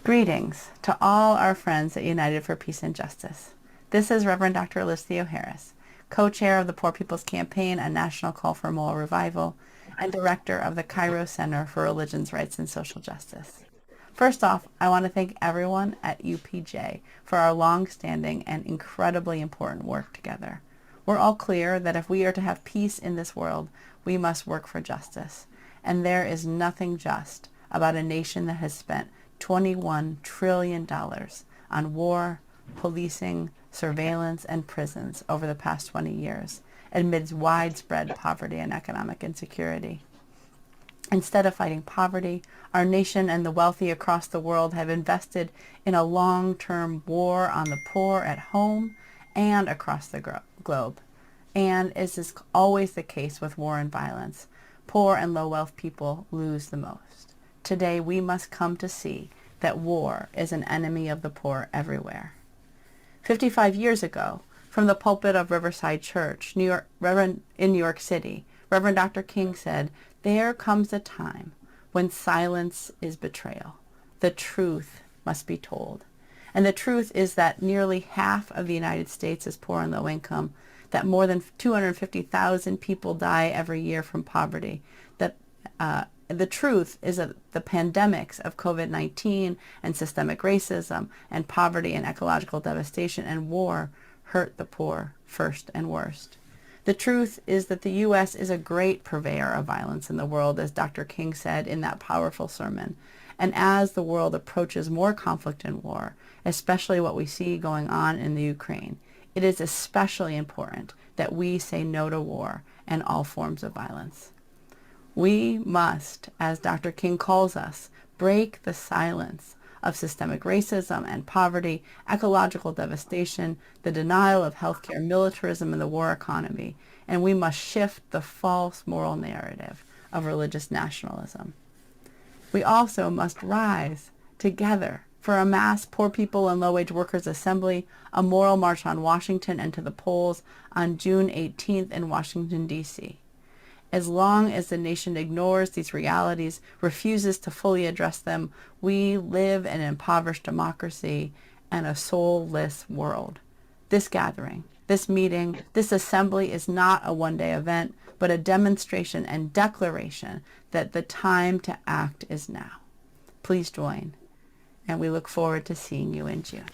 Greetings to all our friends at United for Peace and Justice. This is Reverend Dr. Liz Theo-Harris, co-chair of the Poor People's Campaign, A National Call for Moral Revival, and director of the Cairo Center for Religions, Rights, and Social Justice. First off, I want to thank everyone at UPJ for our long-standing and incredibly important work together. We're all clear that if we are to have peace in this world, we must work for justice. And there is nothing just about a nation that has spent $21 trillion on war, policing, surveillance, and prisons over the past 20 years, amidst widespread poverty and economic insecurity. Instead of fighting poverty, our nation and the wealthy across the world have invested in a long-term war on the poor at home and across the globe. And as is always the case with war and violence, poor and low-wealth people lose the most. Today, we must come to see that war is an enemy of the poor everywhere. 55 years ago, from the pulpit of Riverside Church, in New York City, Reverend Dr. King said, "There comes a time when silence is betrayal. The truth must be told." And the truth is that nearly half of the United States is poor and low income, that more than 250,000 people die every year from poverty, that the truth is that the pandemics of COVID-19 and systemic racism and poverty and ecological devastation and war hurt the poor first and worst. The truth is that the U.S. is a great purveyor of violence in the world, as Dr. King said in that powerful sermon. And as the world approaches more conflict and war, especially what we see going on in the Ukraine, it is especially important that we say no to war and all forms of violence. We must, as Dr. King calls us, break the silence of systemic racism and poverty, ecological devastation, the denial of healthcare, militarism, and the war economy, and we must shift the false moral narrative of religious nationalism. We also must rise together for a mass poor people and low-wage workers assembly, a moral march on Washington and to the polls on June 18th in Washington, D.C. As long as the nation ignores these realities, refuses to fully address them, we live in an impoverished democracy and a soulless world. This gathering, this meeting, this assembly is not a one-day event, but a demonstration and declaration that the time to act is now. Please join, and we look forward to seeing you in June.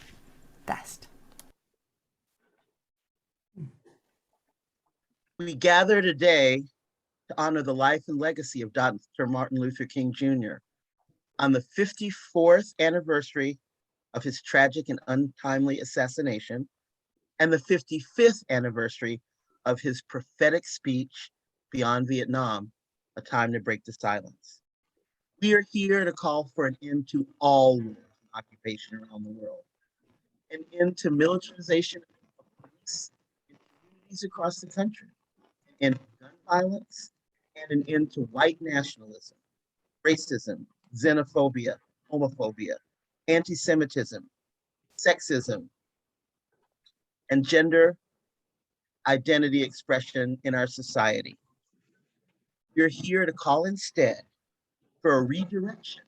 Best. We gather today to honor the life and legacy of Dr. Martin Luther King Jr. on the 54th anniversary of his tragic and untimely assassination and the 55th anniversary of his prophetic speech, Beyond Vietnam, A Time to Break the Silence. We are here to call for an end to all wars and occupation around the world, an end to militarization of police in communities across the country, an end to gun violence, and an end to white nationalism, racism, xenophobia, homophobia, anti-Semitism, sexism, and gender identity expression in our society. We're here to call instead for a redirection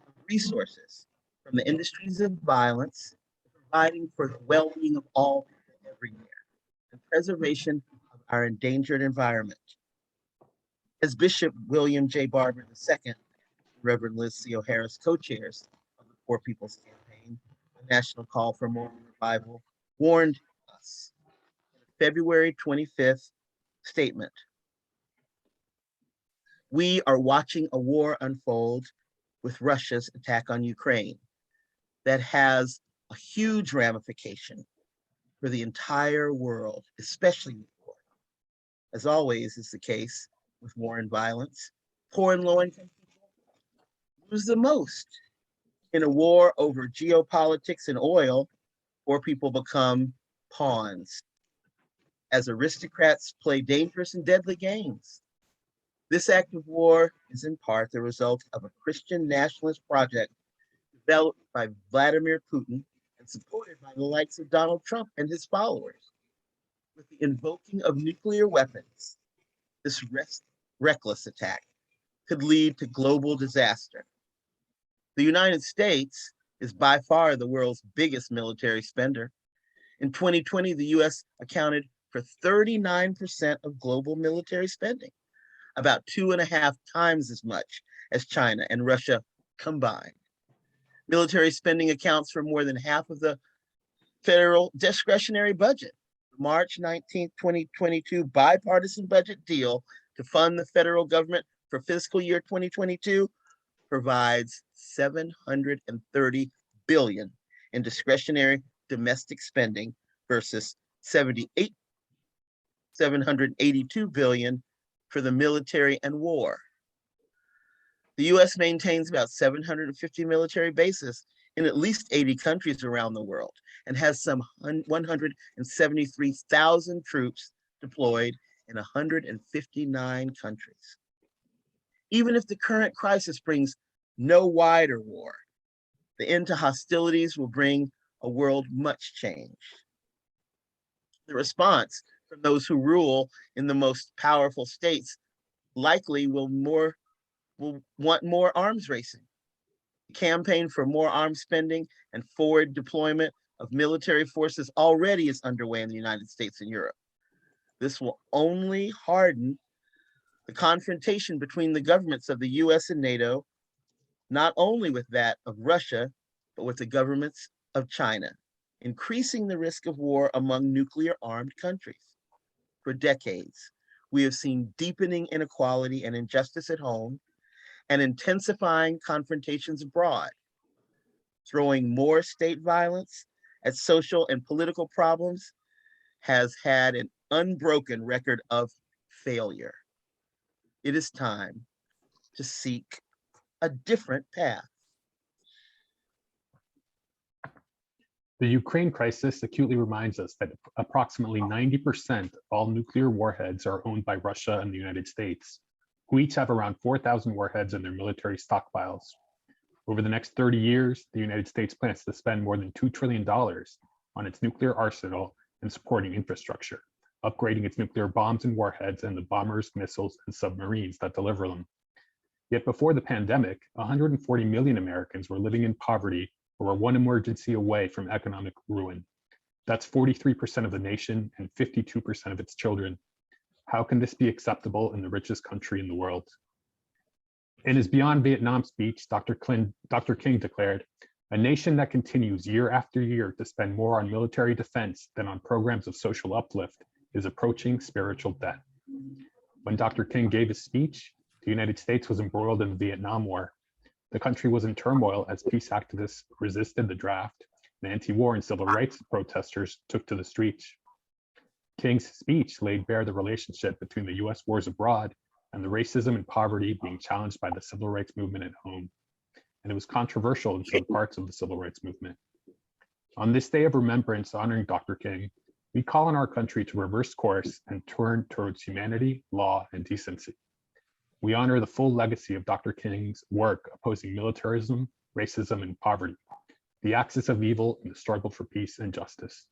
of resources from the industries of violence, providing for the well-being of all people everywhere, and preservation of our endangered environment. As Bishop William J. Barber II, Reverend Liz Theo-Harris, co-chairs of the Poor People's Campaign, the National Call for Moral Revival, warned us in a February 25th statement. We are watching a war unfold with Russia's attack on Ukraine that has a huge ramification for the entire world, especially with war. As always is the case with war and violence, poor and low-income people lose the most. In a war over geopolitics and oil, poor people become pawns as aristocrats play dangerous and deadly games. This act of war is in part the result of a Christian nationalist project developed by Vladimir Putin and supported by the likes of Donald Trump and his followers. With the invoking of nuclear weapons, this reckless attack could lead to global disaster. The United States is by far the world's biggest military spender. In 2020, the US accounted for 39% of global military spending, about 2.5 times as much as China and Russia combined. Military spending accounts for more than half of the federal discretionary budget. The March 19, 2022 bipartisan budget deal to fund the federal government for fiscal year 2022 provides $730 billion in discretionary domestic spending versus 782 billion for the military and war. The US maintains about 750 military bases in at least 80 countries around the world and has some 173,000 troops deployed in 159 countries. Even if the current crisis brings no wider war, the end to hostilities will bring a world much changed. The response from those who rule in the most powerful states likely will want more arms racing. The campaign for more arms spending and forward deployment of military forces already is underway in the United States and Europe. This will only harden the confrontation between the governments of the US and NATO, not only with that of Russia, but with the governments of China, increasing the risk of war among nuclear armed countries. For decades, we have seen deepening inequality and injustice at home and intensifying confrontations abroad, throwing more state violence at social and political problems has had an unbroken record of failure. It is time to seek a different path. The Ukraine crisis acutely reminds us that approximately 90% of all nuclear warheads are owned by Russia and the United States, who each have around 4,000 warheads in their military stockpiles. Over the next 30 years, the United States plans to spend more than $2 trillion on its nuclear arsenal and supporting infrastructure, upgrading its nuclear bombs and warheads and the bombers, missiles, and submarines that deliver them. Yet before the pandemic, 140 million Americans were living in poverty or were one emergency away from economic ruin. That's 43% of the nation and 52% of its children. How can this be acceptable in the richest country in the world? In his Beyond Vietnam speech, Dr. King declared, "A nation that continues year after year to spend more on military defense than on programs of social uplift is approaching spiritual death." When Dr. King gave his speech, the United States was embroiled in the Vietnam War. The country was in turmoil as peace activists resisted the draft, and anti-war and civil rights protesters took to the streets. King's speech laid bare the relationship between the US wars abroad and the racism and poverty being challenged by the civil rights movement at home. And it was controversial in some parts of the civil rights movement. On this day of remembrance honoring Dr. King, we call on our country to reverse course and turn towards humanity, law, and decency. We honor the full legacy of Dr. King's work opposing militarism, racism, and poverty, the axis of evil in the struggle for peace and justice.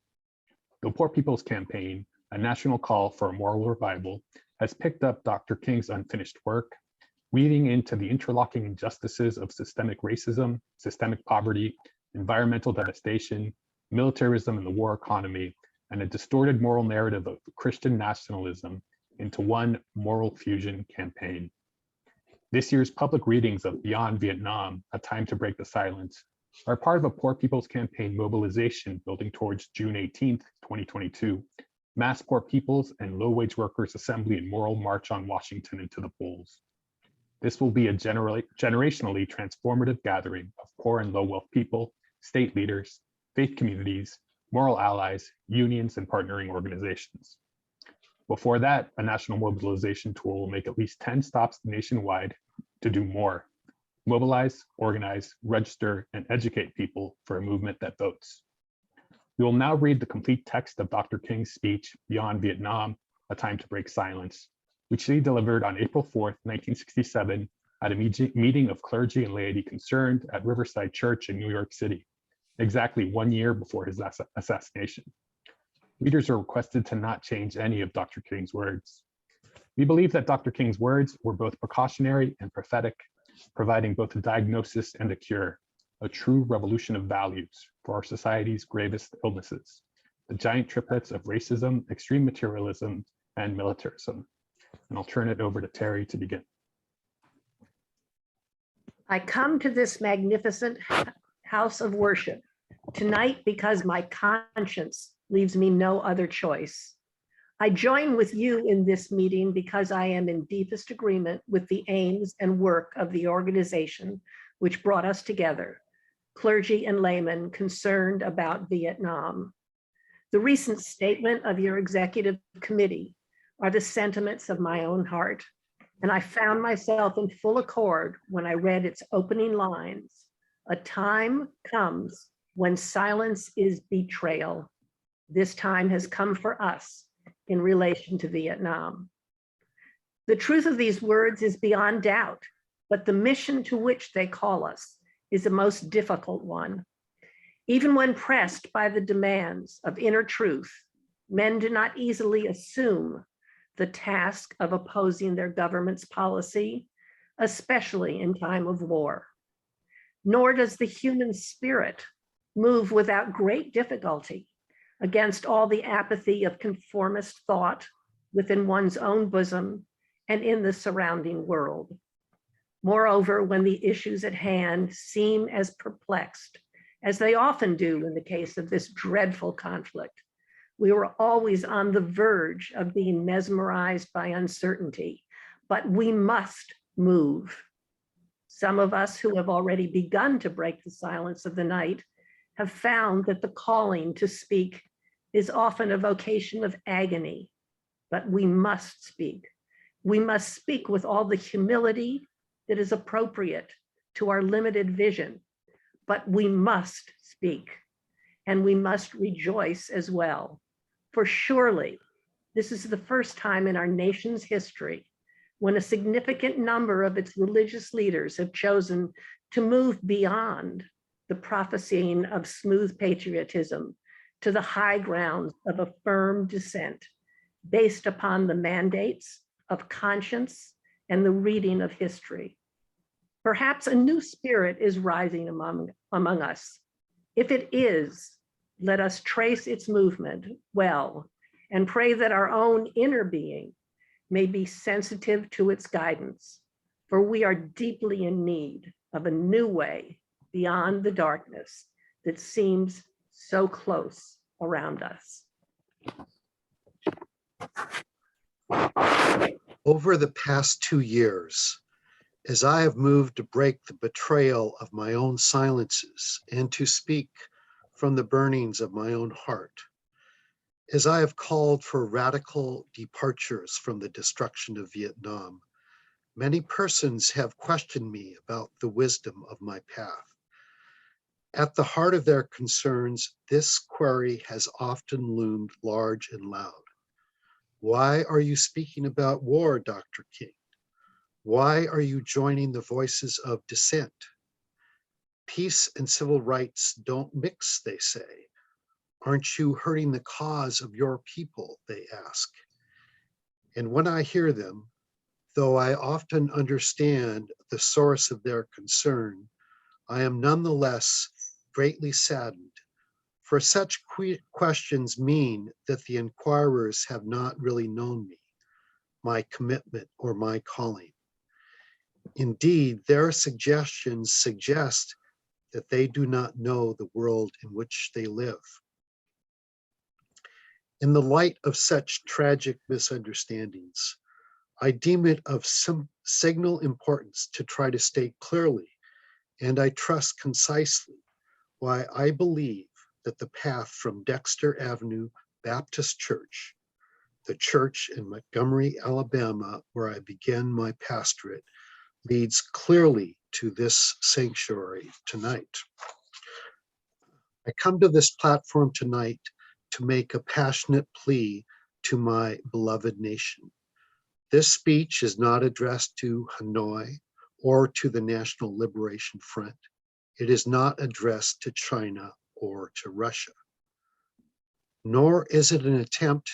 The Poor People's Campaign, a national call for a moral revival, has picked up Dr. King's unfinished work, weaving into the interlocking injustices of systemic racism, systemic poverty, environmental devastation, militarism and the war economy, and a distorted moral narrative of Christian nationalism into one moral fusion campaign. This year's public readings of Beyond Vietnam, A Time to Break the Silence, are part of a Poor People's Campaign mobilization building towards June 18th, 2022, Mass Poor People's and Low-Wage Workers Assembly and Moral March on Washington into the polls. This will be a generationally transformative gathering of poor and low-wealth people, state leaders, faith communities, moral allies, unions, and partnering organizations. Before that, a national mobilization tool will make at least 10 stops nationwide to do more: mobilize, organize, register, and educate people for a movement that votes. We will now read the complete text of Dr. King's speech, Beyond Vietnam, A Time to Break Silence, which he delivered on April 4th, 1967, at a meeting of clergy and laity concerned at Riverside Church in New York City, exactly 1 year before his assassination. Readers are requested to not change any of Dr. King's words. We believe that Dr. King's words were both precautionary and prophetic, providing both a diagnosis and a cure, a true revolution of values for our society's gravest illnesses, the giant triplets of racism, extreme materialism, and militarism. And I'll turn it over to Terry to begin. I come to this magnificent house of worship tonight because my conscience leaves me no other choice. I join with you in this meeting because I am in deepest agreement with the aims and work of the organization which brought us together, clergy and laymen concerned about Vietnam. The recent statement of your executive committee are the sentiments of my own heart, and I found myself in full accord when I read its opening lines. A time comes when silence is betrayal. This time has come for us in relation to Vietnam. The truth of these words is beyond doubt, but the mission to which they call us is the most difficult one. Even when pressed by the demands of inner truth, men do not easily assume the task of opposing their government's policy, especially in time of war. Nor does the human spirit move without great difficulty against all the apathy of conformist thought within one's own bosom and in the surrounding world. Moreover, when the issues at hand seem as perplexed as they often do in the case of this dreadful conflict, we were always on the verge of being mesmerized by uncertainty, but we must move. Some of us who have already begun to break the silence of the night have found that the calling to speak is often a vocation of agony, but we must speak. We must speak with all the humility that is appropriate to our limited vision, but we must speak, and we must rejoice as well. For surely this is the first time in our nation's history when a significant number of its religious leaders have chosen to move beyond the prophesying of smooth patriotism to the high grounds of a firm dissent based upon the mandates of conscience and the reading of history. Perhaps a new spirit is rising among us. If it is, let us trace its movement well and pray that our own inner being may be sensitive to its guidance, for we are deeply in need of a new way beyond the darkness that seems so close around us. Over the past 2 years, as I have moved to break the betrayal of my own silences and to speak from the burnings of my own heart, as I have called for radical departures from the destruction of Vietnam, many persons have questioned me about the wisdom of my path. At the heart of their concerns, this query has often loomed large and loud. Why are you speaking about war, Dr. King? Why are you joining the voices of dissent? Peace and civil rights don't mix, they say. Aren't you hurting the cause of your people, they ask. And when I hear them, though I often understand the source of their concern, I am nonetheless greatly saddened, for such questions mean that the inquirers have not really known me, my commitment, or my calling. Indeed, their suggestions suggest that they do not know the world in which they live. In the light of such tragic misunderstandings, I deem it of some signal importance to try to state clearly, and I trust concisely, why I believe that the path from Dexter Avenue Baptist Church, the church in Montgomery, Alabama, where I began my pastorate, leads clearly to this sanctuary tonight. I come to this platform tonight to make a passionate plea to my beloved nation. This speech is not addressed to Hanoi or to the National Liberation Front. It is not addressed to China or to Russia. Nor is it an attempt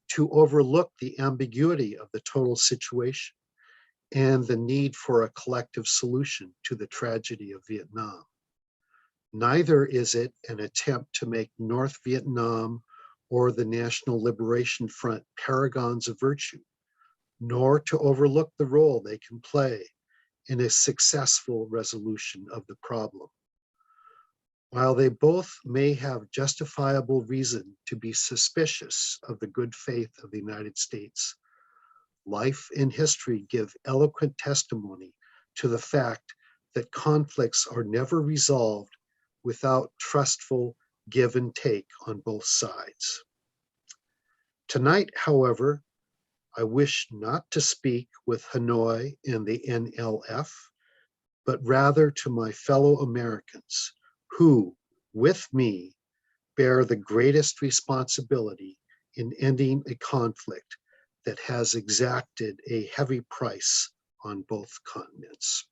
to overlook the ambiguity of the total situation and the need for a collective solution to the tragedy of Vietnam. Neither is it an attempt to make North Vietnam or the National Liberation Front paragons of virtue, nor to overlook the role they can play in a successful resolution of the problem. While they both may have justifiable reason to be suspicious of the good faith of the United States, life and history give eloquent testimony to the fact that conflicts are never resolved without trustful give and take on both sides. Tonight, however, I wish not to speak with Hanoi and the NLF, but rather to my fellow Americans who, with me, bear the greatest responsibility in ending a conflict that has exacted a heavy price on both continents.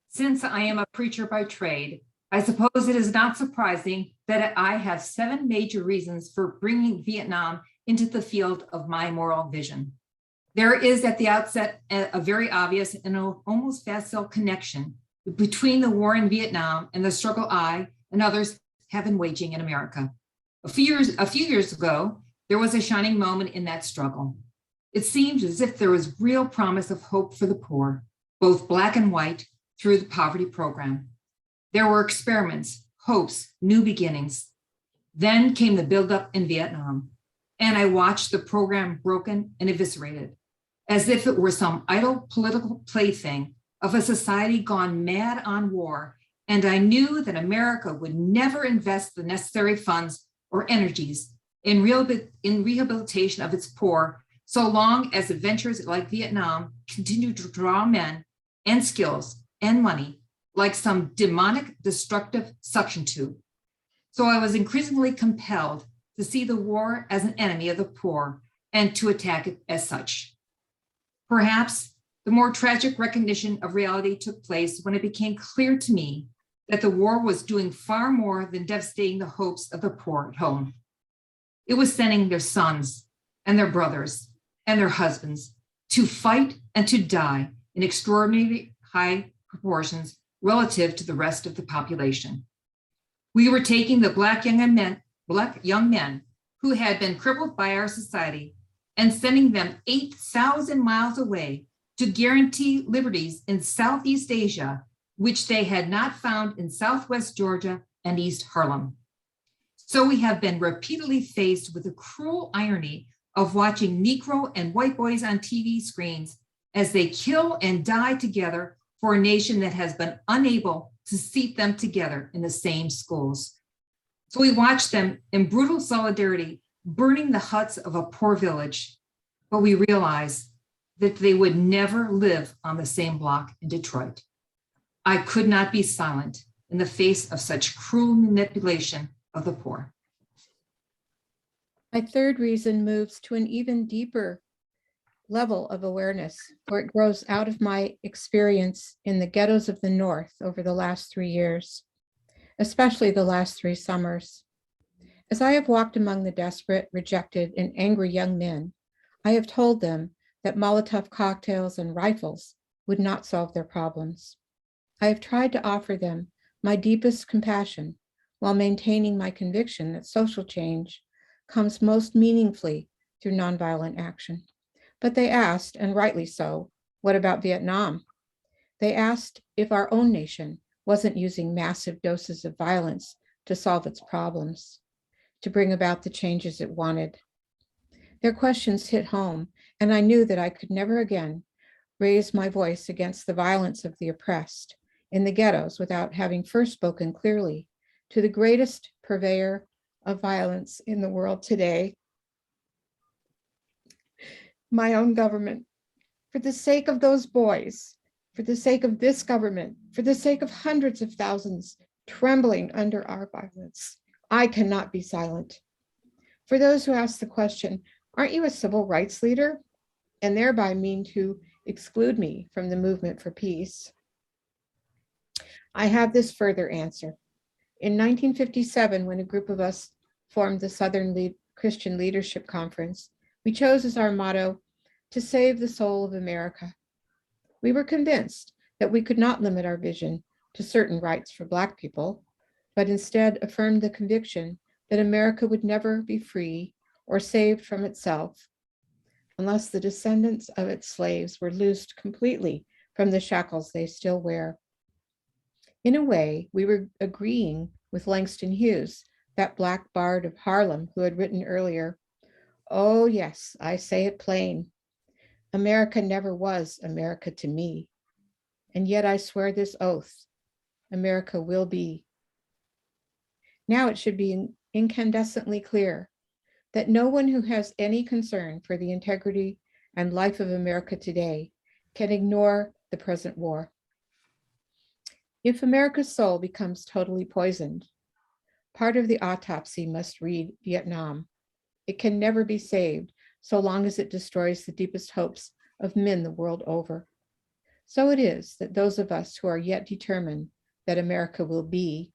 Since I am a preacher by trade, I suppose it is not surprising that I have 7 major reasons for bringing Vietnam into the field of my moral vision. There is at the outset a very obvious and almost facile connection between the war in Vietnam and the struggle I and others have been waging in America. A few years ago, there was a shining moment in that struggle. It seemed as if there was real promise of hope for the poor, both Black and white, through the poverty program. There were experiments, hopes, new beginnings. Then came the buildup in Vietnam, and I watched the program broken and eviscerated, as if it were some idle political plaything of a society gone mad on war, and I knew that America would never invest the necessary funds or energies in rehabilitation of its poor, so long as adventures like Vietnam continue to draw men and skills and money like some demonic, destructive suction tube. So I was increasingly compelled to see the war as an enemy of the poor and to attack it as such. Perhaps the more tragic recognition of reality took place when it became clear to me that the war was doing far more than devastating the hopes of the poor at home. It was sending their sons and their brothers and their husbands to fight and to die in extraordinarily high proportions relative to the rest of the population. We were taking the Black young men who had been crippled by our society and sending them 8,000 miles away to guarantee liberties in Southeast Asia, which they had not found in Southwest Georgia and East Harlem. So we have been repeatedly faced with the cruel irony of watching Negro and white boys on TV screens as they kill and die together for a nation that has been unable to seat them together in the same schools. So we watched them in brutal solidarity burning the huts of a poor village, but we realized that they would never live on the same block in Detroit. I could not be silent in the face of such cruel manipulation of the poor. My third reason moves to an even deeper level of awareness, for it grows out of my experience in the ghettos of the North over the last 3 years, especially the last 3 summers. As I have walked among the desperate, rejected, and angry young men, I have told them that Molotov cocktails and rifles would not solve their problems. I have tried to offer them my deepest compassion while maintaining my conviction that social change comes most meaningfully through nonviolent action. But they asked, and rightly so, what about Vietnam? They asked if our own nation wasn't using massive doses of violence to solve its problems, to bring about the changes it wanted. Their questions hit home, and I knew that I could never again raise my voice against the violence of the oppressed in the ghettos without having first spoken clearly to the greatest purveyor of violence in the world today, my own government. For the sake of those boys, for the sake of this government, for the sake of hundreds of thousands trembling under our violence, I cannot be silent. For those who ask the question, aren't you a civil rights leader? And thereby mean to exclude me from the movement for peace, I have this further answer. In 1957, when a group of us formed the Southern Christian Leadership Conference, we chose as our motto, to save the soul of America. We were convinced that we could not limit our vision to certain rights for Black people, but instead affirmed the conviction that America would never be free or saved from itself unless the descendants of its slaves were loosed completely from the shackles they still wear. In a way, we were agreeing with Langston Hughes, that Black bard of Harlem who had written earlier, "Oh yes, I say it plain. America never was America to me. And yet I swear this oath, America will be." Now it should be incandescently clear that no one who has any concern for the integrity and life of America today can ignore the present war. If America's soul becomes totally poisoned, part of the autopsy must read Vietnam. It can never be saved so long as it destroys the deepest hopes of men the world over. So it is that those of us who are yet determined that America will be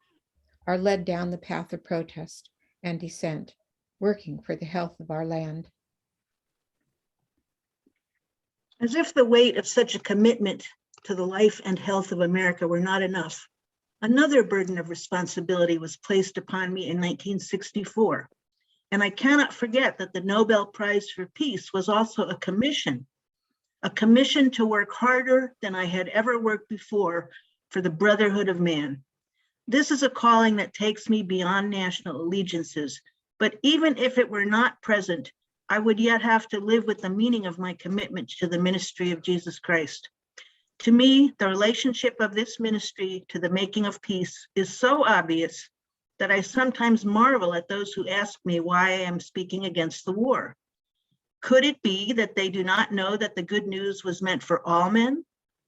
are led down the path of protest and dissent, working for the health of our land. As if the weight of such a commitment to the life and health of America were not enough, another burden of responsibility was placed upon me in 1964. And I cannot forget that the Nobel Prize for Peace was also a commission to work harder than I had ever worked before for the brotherhood of man. This is a calling that takes me beyond national allegiances, but even if it were not present, I would yet have to live with the meaning of my commitment to the ministry of Jesus Christ. To me, the relationship of this ministry to the making of peace is so obvious that I sometimes marvel at those who ask me why I am speaking against the war. Could it be that they do not know that the good news was meant for all men,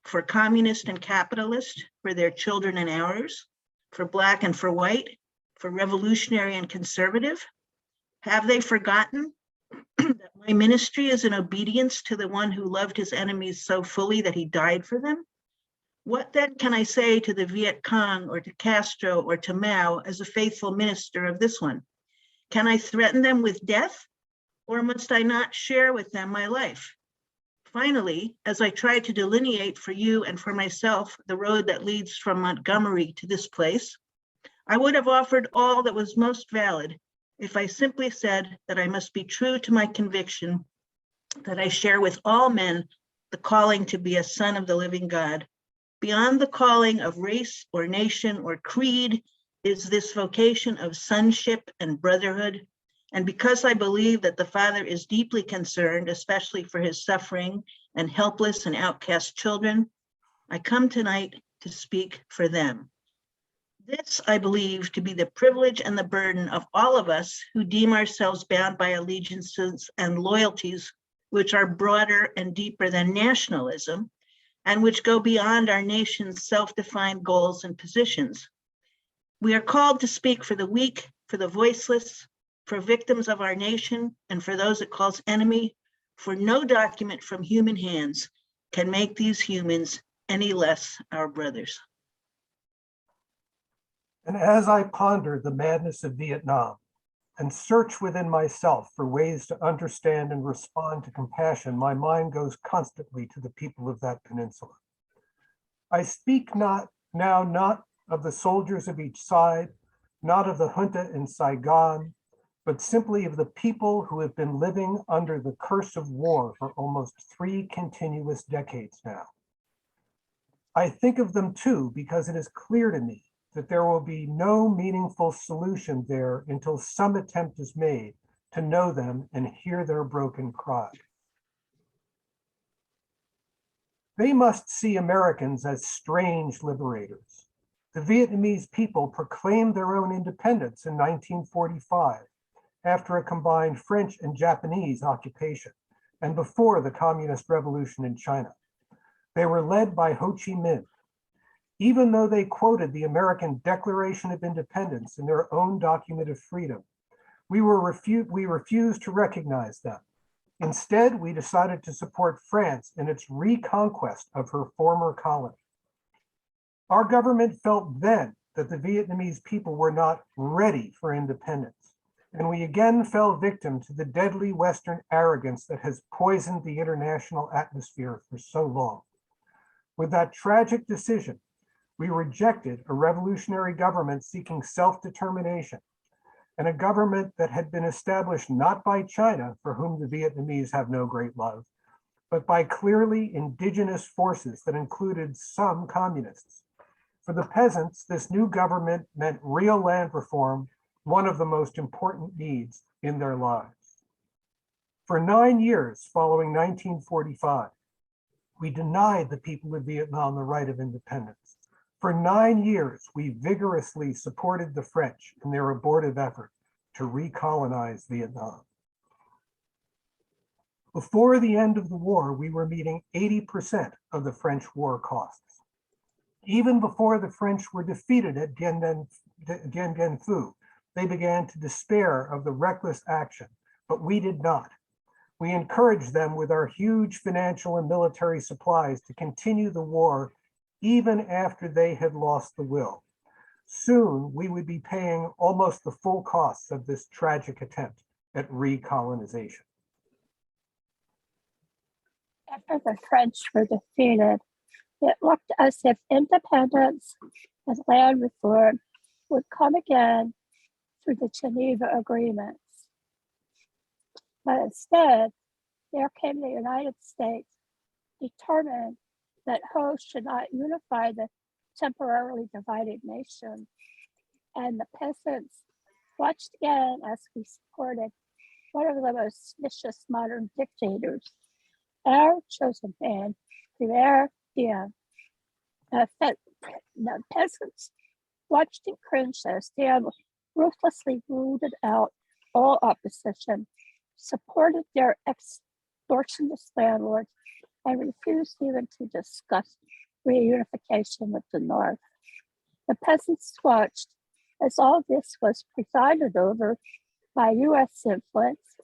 for communist and capitalist, for their children and ours, for Black and for white, for revolutionary and conservative? Have they forgotten that my ministry is in obedience to the one who loved his enemies so fully that he died for them? What then can I say to the Viet Cong or to Castro or to Mao as a faithful minister of this one? Can I threaten them with death, or must I not share with them my life? Finally, as I try to delineate for you and for myself the road that leads from Montgomery to this place, I would have offered all that was most valid if I simply said that I must be true to my conviction that I share with all men the calling to be a son of the living God. Beyond the calling of race or nation or creed is this vocation of sonship and brotherhood. And because I believe that the Father is deeply concerned, especially for his suffering and helpless and outcast children, I come tonight to speak for them. This, I believe, to be the privilege and the burden of all of us who deem ourselves bound by allegiances and loyalties which are broader and deeper than nationalism, and which go beyond our nation's self-defined goals and positions. We are called to speak for the weak, for the voiceless, for victims of our nation, and for those it calls enemy, for no document from human hands can make these humans any less our brothers. And as I ponder the madness of Vietnam and search within myself for ways to understand and respond to compassion, my mind goes constantly to the people of that peninsula. I speak not of the soldiers of each side, not of the junta in Saigon, but simply of the people who have been living under the curse of war for almost 3 continuous decades now. I think of them too because it is clear to me that there will be no meaningful solution there until some attempt is made to know them and hear their broken cry. They must see Americans as strange liberators. The Vietnamese people proclaimed their own independence in 1945 after a combined French and Japanese occupation and before the Communist Revolution in China. They were led by Ho Chi Minh. Even though they quoted the American Declaration of Independence in their own document of freedom, we refused to recognize them. Instead, we decided to support France in its reconquest of her former colony. Our government felt then that the Vietnamese people were not ready for independence, and we again fell victim to the deadly Western arrogance that has poisoned the international atmosphere for so long. With that tragic decision, We rejected a revolutionary government seeking self-determination and a government that had been established not by China, for whom the Vietnamese have no great love, but by clearly indigenous forces that included some communists. For the peasants, this new government meant real land reform, one of the most important needs in their lives. For 9 years following 1945, we denied the people of Vietnam the right of independence. For 9 years, we vigorously supported the French in their abortive effort to recolonize Vietnam. Before the end of the war, we were meeting 80% of the French war costs. Even before the French were defeated at Dien Bien Phu, they began to despair of the reckless action, but we did not. We encouraged them with our huge financial and military supplies to continue the war even after they had lost the will. Soon, we would be paying almost the full costs of this tragic attempt at recolonization. After the French were defeated, it looked as if independence and land reform would come again through the Geneva Agreements. But instead, there came the United States, determined that hosts should not unify the temporarily divided nation. And the peasants watched again as we supported one of the most vicious modern dictators, our chosen man, Pierre Diem. The peasants watched and cringed as Diem ruthlessly rooted out all opposition, supported their extortionist landlords, and refused even to discuss reunification with the North. The peasants watched as all this was presided over by U.S. influence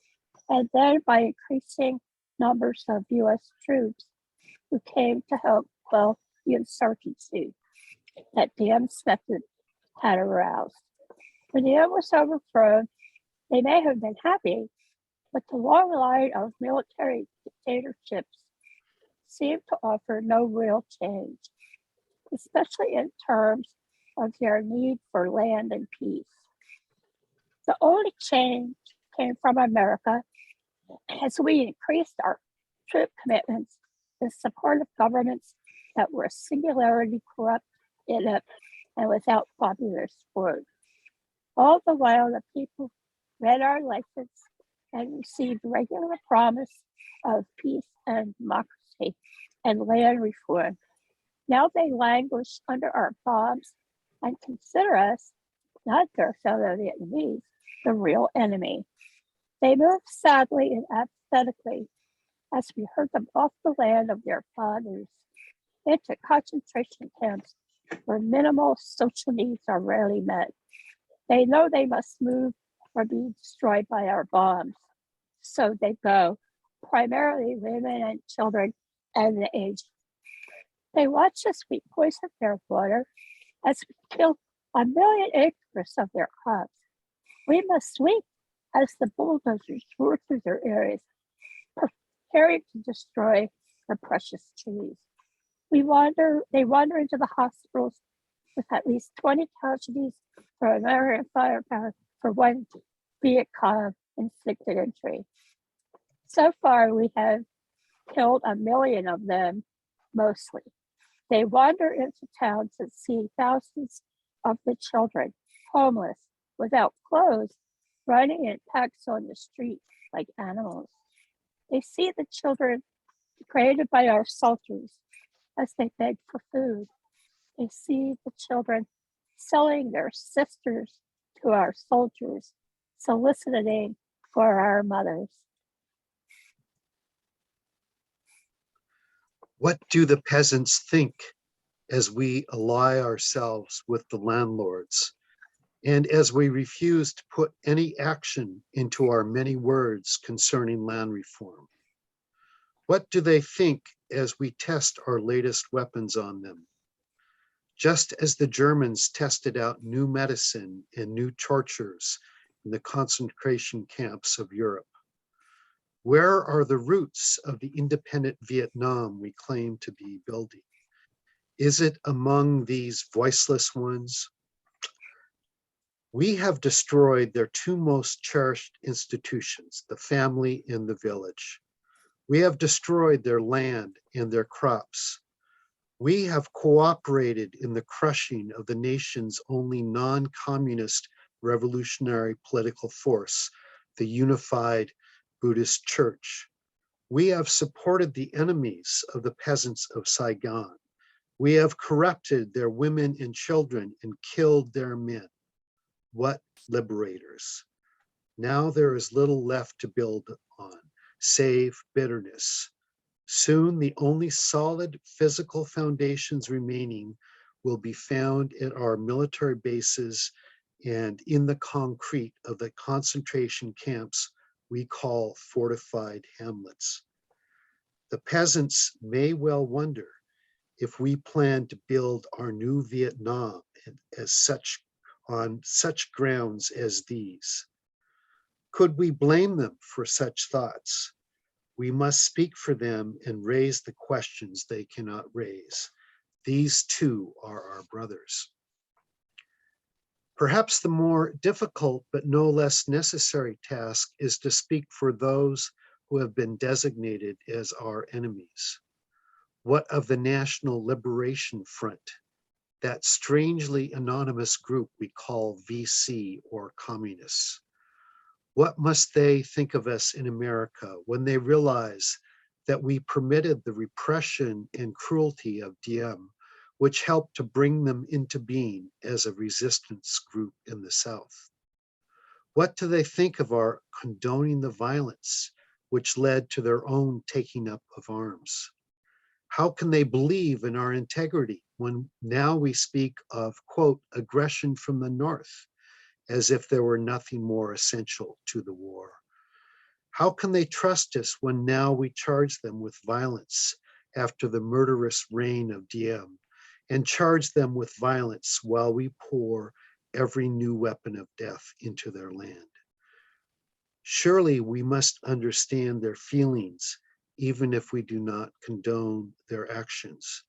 and then by increasing numbers of U.S. troops who came to help quell the insurgency that Diem's method had aroused. When Diem was overthrown, they may have been happy, but the long line of military dictatorships seemed to offer no real change, especially in terms of their need for land and peace. The only change came from America as we increased our troop commitments in support of governments that were singularly corrupt, inept, and without popular support. All the while, the people read our license and received regular promise of peace and democracy and land reform. Now they languish under our bombs and consider us, not their fellow Vietnamese, the real enemy. They move sadly and apathetically as we herd them off the land of their fathers into concentration camps where minimal social needs are rarely met. They know they must move or be destroyed by our bombs. So they go, primarily women and children and the aged. They watch as we poison their water, as we kill 1 million acres of their crops. We must weep as the bulldozers roar through their areas, preparing to destroy the precious trees. They wander into the hospitals with at least 20 casualties for American firepower for one Viet Cong inflicted entry. So far, we have killed 1 million of them, mostly. They wander into towns and see thousands of the children, homeless, without clothes, running in packs on the street like animals. They see the children degraded by our soldiers as they beg for food. They see the children selling their sisters to our soldiers, soliciting for our mothers. What do the peasants think as we ally ourselves with the landlords and as we refuse to put any action into our many words concerning land reform? What do they think as we test our latest weapons on them? Just as the Germans tested out new medicine and new tortures in the concentration camps of Europe. Where are the roots of the independent Vietnam we claim to be building? Is it among these voiceless ones? We have destroyed their two most cherished institutions, the family and the village. We have destroyed their land and their crops. We have cooperated in the crushing of the nation's only non-communist revolutionary political force, the unified Buddhist Church. We have supported the enemies of the peasants of Saigon. We have corrupted their women and children and killed their men. What liberators? Now there is little left to build on, save bitterness. Soon the only solid physical foundations remaining will be found at our military bases and in the concrete of the concentration camps we call fortified hamlets. The peasants may well wonder if we plan to build our new Vietnam as such on such grounds as these. Could we blame them for such thoughts? We must speak for them and raise the questions they cannot raise. These too are our brothers. Perhaps the more difficult but no less necessary task is to speak for those who have been designated as our enemies. What of the National Liberation Front, that strangely anonymous group we call VC or communists? What must they think of us in America when they realize that we permitted the repression and cruelty of Diem, which helped to bring them into being as a resistance group in the South? What do they think of our condoning the violence which led to their own taking up of arms? How can they believe in our integrity when now we speak of, quote, aggression from the North, as if there were nothing more essential to the war? How can they trust us when now we charge them with violence after the murderous reign of Diem, and charge them with violence while we pour every new weapon of death into their land? Surely we must understand their feelings, even if we do not condone their actions.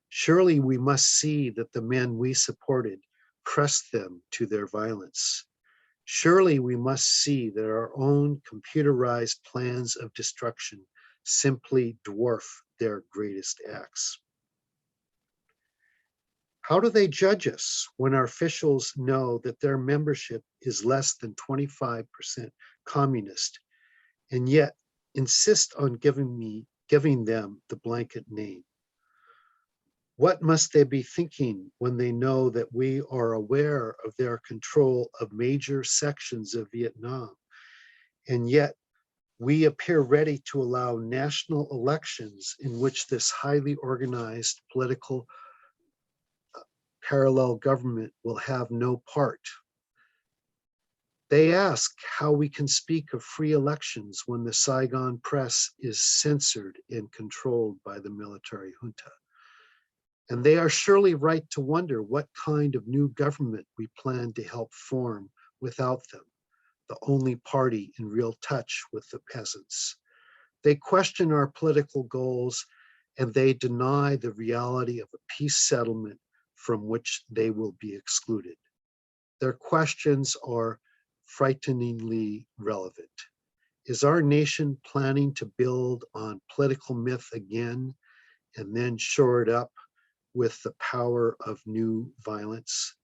Surely we must see that the men we supported pressed them to their violence. Surely we must see that our own computerized plans of destruction simply dwarf their greatest acts. How do they judge us when our officials know that their membership is less than 25% communist, and yet insist on giving them the blanket name? What must they be thinking when they know that we are aware of their control of major sections of Vietnam, and yet we appear ready to allow national elections in which this highly organized political parallel government will have no part? They ask how we can speak of free elections when the Saigon press is censored and controlled by the military junta. And they are surely right to wonder what kind of new government we plan to help form without them, the only party in real touch with the peasants. They question our political goals, and they deny the reality of a peace settlement from which they will be excluded. Their questions are frighteningly relevant. Is our nation planning to build on political myth again and then shore it up with the power of new violence?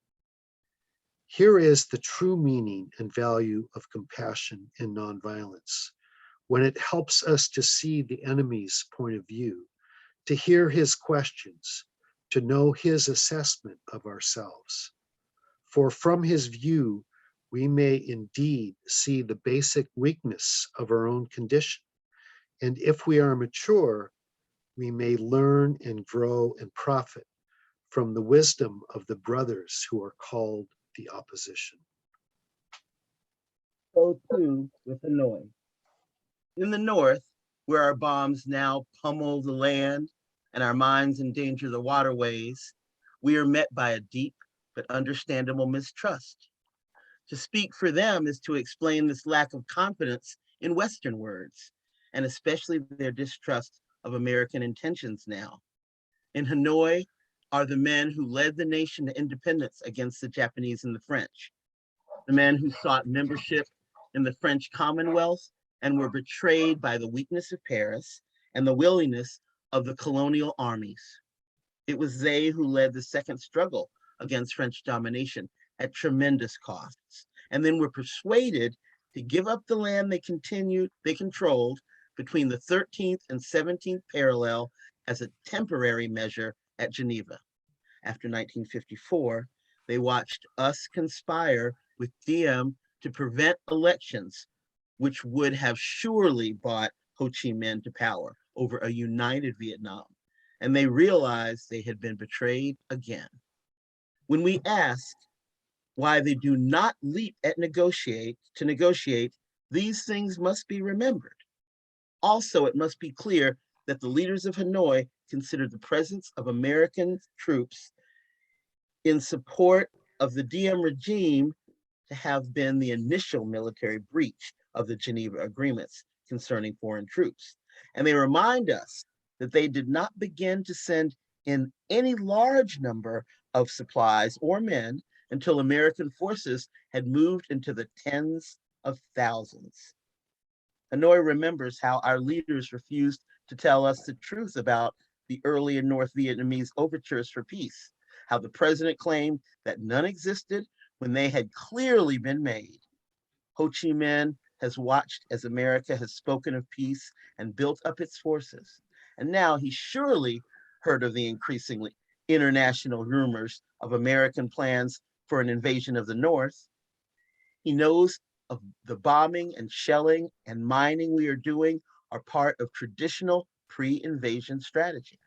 Here is the true meaning and value of compassion and nonviolence, when it helps us to see the enemy's point of view, to hear his questions, to know his assessment of ourselves. For from his view, we may indeed see the basic weakness of our own condition. And if we are mature, we may learn and grow and profit from the wisdom of the brothers who are called the opposition. So too with Hanoi. In the North, where our bombs now pummel the land and our mines endanger the waterways, we are met by a deep but understandable mistrust. To speak for them is to explain this lack of confidence in Western words, and especially their distrust of American intentions now. In Hanoi, are the men who led the nation to independence against the Japanese and the French, the men who sought membership in the French Commonwealth and were betrayed by the weakness of Paris and the willingness of the colonial armies. It was they who led the second struggle against French domination at tremendous costs, and then were persuaded to give up the land they controlled between the 13th and 17th parallel as a temporary measure at Geneva. After 1954, they watched us conspire with Diem to prevent elections, which would have surely brought Ho Chi Minh to power over a united Vietnam, and they realized they had been betrayed again. When we ask why they do not leap at negotiate, these things must be remembered. Also, it must be clear that the leaders of Hanoi considered the presence of American troops in support of the Diem regime to have been the initial military breach of the Geneva agreements concerning foreign troops. And they remind us that they did not begin to send in any large number of supplies or men until American forces had moved into the tens of thousands. Hanoi remembers how our leaders refused to tell us the truth about the early and North Vietnamese overtures for peace, how the president claimed that none existed when they had clearly been made. Ho Chi Minh has watched as America has spoken of peace and built up its forces. And now he surely heard of the increasingly international rumors of American plans for an invasion of the North. He knows of the bombing and shelling and mining we are doing are part of traditional pre-invasion strategy.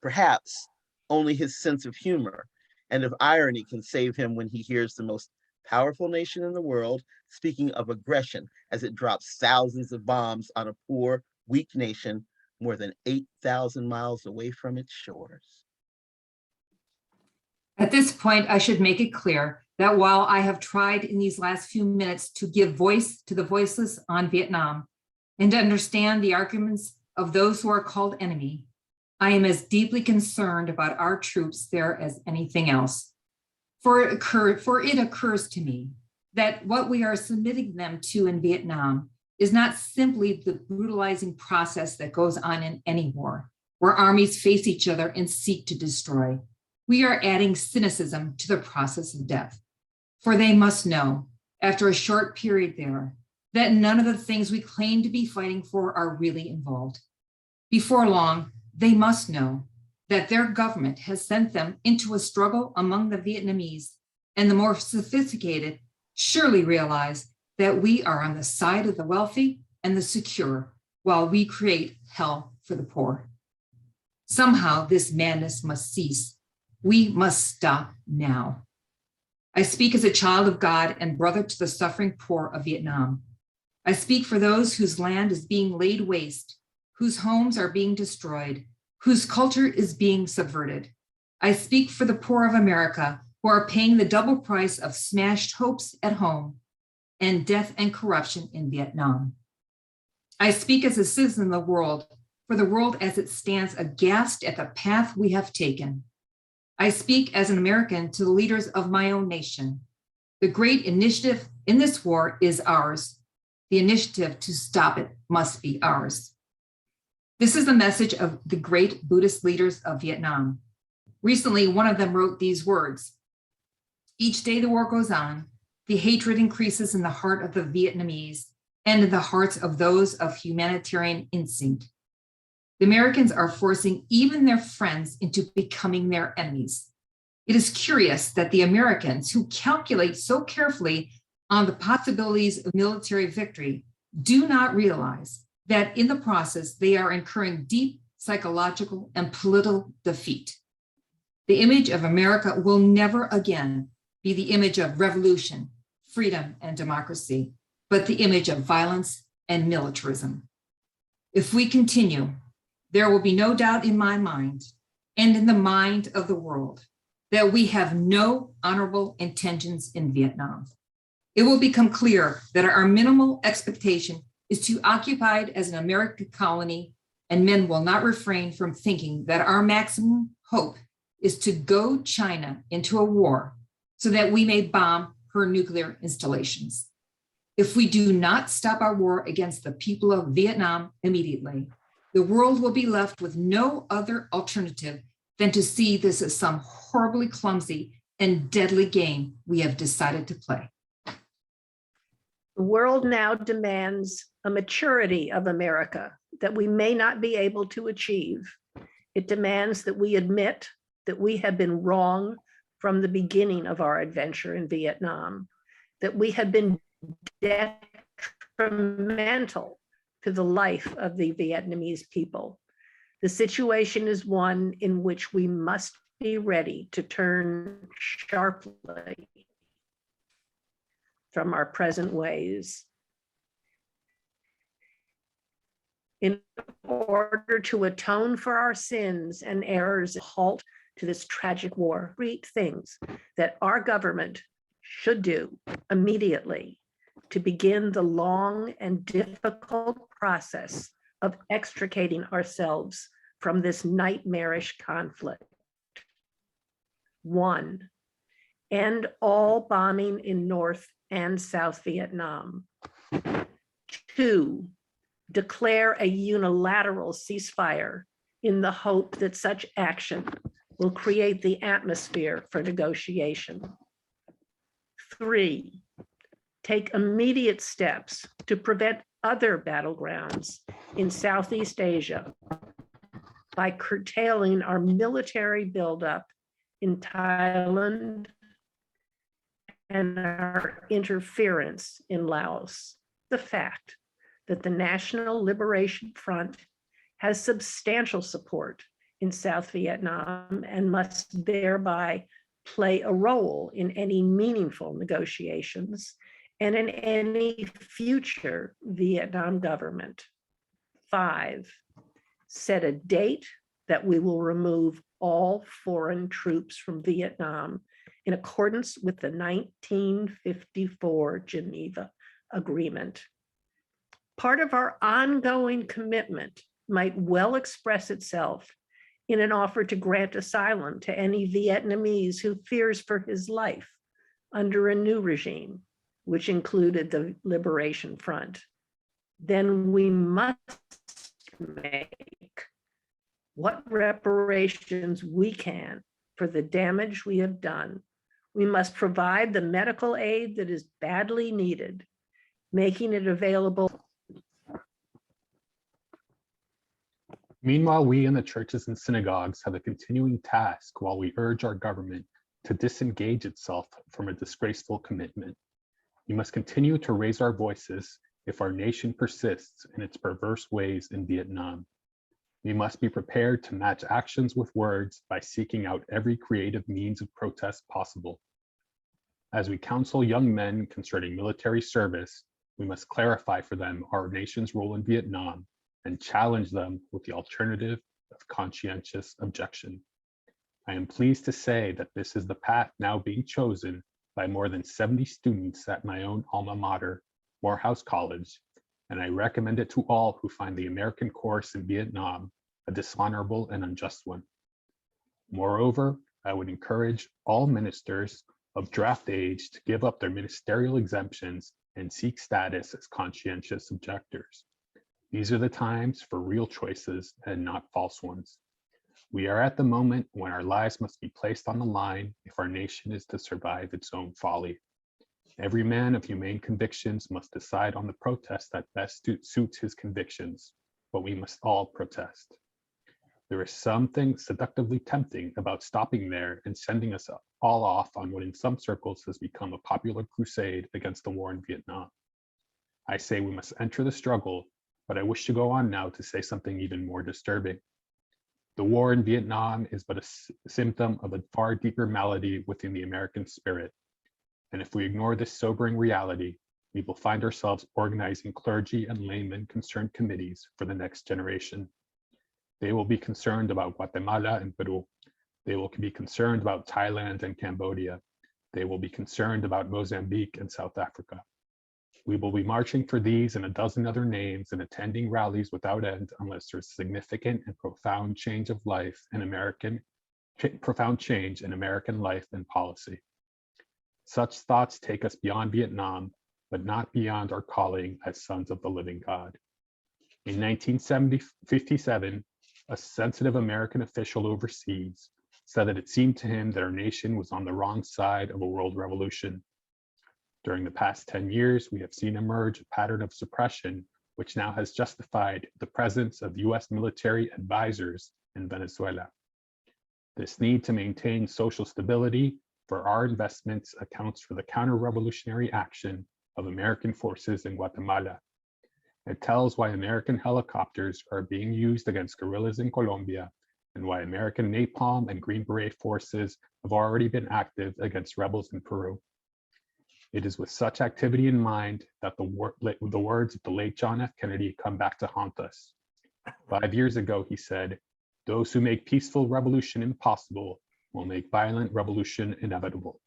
Perhaps only his sense of humor and of irony can save him when he hears the most powerful nation in the world speaking of aggression as it drops thousands of bombs on a poor, weak nation more than 8,000 miles away from its shores. At this point, I should make it clear that while I have tried in these last few minutes to give voice to the voiceless on Vietnam and to understand the arguments of those who are called enemy, I am as deeply concerned about our troops there as anything else. For it occurs to me that what we are submitting them to in Vietnam is not simply the brutalizing process that goes on in any war, where armies face each other and seek to destroy. We are adding cynicism to the process of death. For they must know, after a short period there, that none of the things we claim to be fighting for are really involved. Before long, they must know that their government has sent them into a struggle among the Vietnamese, and the more sophisticated surely realize that we are on the side of the wealthy and the secure while we create hell for the poor. Somehow this madness must cease. We must stop now. I speak as a child of God and brother to the suffering poor of Vietnam. I speak for those whose land is being laid waste, whose homes are being destroyed, whose culture is being subverted. I speak for the poor of America who are paying the double price of smashed hopes at home and death and corruption in Vietnam. I speak as a citizen of the world, for the world as it stands aghast at the path we have taken. I speak as an American to the leaders of my own nation. The great initiative in this war is ours. The initiative to stop it must be ours. This is the message of the great Buddhist leaders of Vietnam. Recently, one of them wrote these words: "Each day the war goes on, the hatred increases in the heart of the Vietnamese and in the hearts of those of humanitarian instinct. The Americans are forcing even their friends into becoming their enemies. It is curious that the Americans, who calculate so carefully on the possibilities of military victory, do not realize that in the process, they are incurring deep psychological and political defeat. The image of America will never again be the image of revolution, freedom, and democracy, but the image of violence and militarism. If we continue, there will be no doubt in my mind and in the mind of the world that we have no honorable intentions in Vietnam. It will become clear that our minimal expectation is to occupy it as an American colony, and men will not refrain from thinking that our maximum hope is to goad China into a war so that we may bomb her nuclear installations. If we do not stop our war against the people of Vietnam immediately, the world will be left with no other alternative than to see this as some horribly clumsy and deadly game we have decided to play. The world now demands a maturity of America that we may not be able to achieve. It demands that we admit that we have been wrong from the beginning of our adventure in Vietnam, that we have been detrimental to the life of the Vietnamese people. The situation is one in which we must be ready to turn sharply from our present ways in order to atone for our sins and errors, halt to this tragic war. 3 things that our government should do immediately to begin the long and difficult process of extricating ourselves from this nightmarish conflict. 1, end all bombing in North and South Vietnam. 2, declare a unilateral ceasefire in the hope that such action will create the atmosphere for negotiation. 3, take immediate steps to prevent other battlegrounds in Southeast Asia by curtailing our military buildup in Thailand and our interference in Laos. The fact that the National Liberation Front has substantial support in South Vietnam and must thereby play a role in any meaningful negotiations and in any future Vietnam government. 5, set a date that we will remove all foreign troops from Vietnam in accordance with the 1954 Geneva Agreement. Part of our ongoing commitment might well express itself in an offer to grant asylum to any Vietnamese who fears for his life under a new regime, which included the Liberation Front. Then we must make what reparations we can for the damage we have done. We must provide the medical aid that is badly needed, making it available. Meanwhile, we in the churches and synagogues have a continuing task while we urge our government to disengage itself from a disgraceful commitment. We must continue to raise our voices if our nation persists in its perverse ways in Vietnam. We must be prepared to match actions with words by seeking out every creative means of protest possible. As we counsel young men concerning military service, we must clarify for them our nation's role in Vietnam and challenge them with the alternative of conscientious objection. I am pleased to say that this is the path now being chosen by more than 70 students at my own alma mater, Morehouse College, and I recommend it to all who find the American course in Vietnam a dishonorable and unjust one. Moreover, I would encourage all ministers of draft age to give up their ministerial exemptions and seek status as conscientious objectors. These are the times for real choices and not false ones. We are at the moment when our lives must be placed on the line if our nation is to survive its own folly. Every man of humane convictions must decide on the protest that best suits his convictions, but we must all protest. There is something seductively tempting about stopping there and sending us all off on what in some circles has become a popular crusade against the war in Vietnam. I say we must enter the struggle, but I wish to go on now to say something even more disturbing. The war in Vietnam is but a symptom of a far deeper malady within the American spirit. And if we ignore this sobering reality, we will find ourselves organizing clergy and laymen concerned committees for the next generation. They will be concerned about Guatemala and Peru. They will be concerned about Thailand and Cambodia. They will be concerned about Mozambique and South Africa. We will be marching for these and a dozen other names and attending rallies without end unless there's significant and profound change of life in American profound change in American life and policy. Such thoughts take us beyond Vietnam, but not beyond our calling as sons of the living God. In 1957, a sensitive American official overseas said that it seemed to him that our nation was on the wrong side of a world revolution. During the past 10 years, we have seen emerge a pattern of suppression, which now has justified the presence of US military advisors in Venezuela. This need to maintain social stability for our investments accounts for the counter-revolutionary action of American forces in Guatemala. It tells why American helicopters are being used against guerrillas in Colombia and why American napalm and Green Beret forces have already been active against rebels in Peru. It is with such activity in mind that the words of the late John F. Kennedy come back to haunt us. 5 years ago, he said, "Those who make peaceful revolution impossible will make violent revolution inevitable."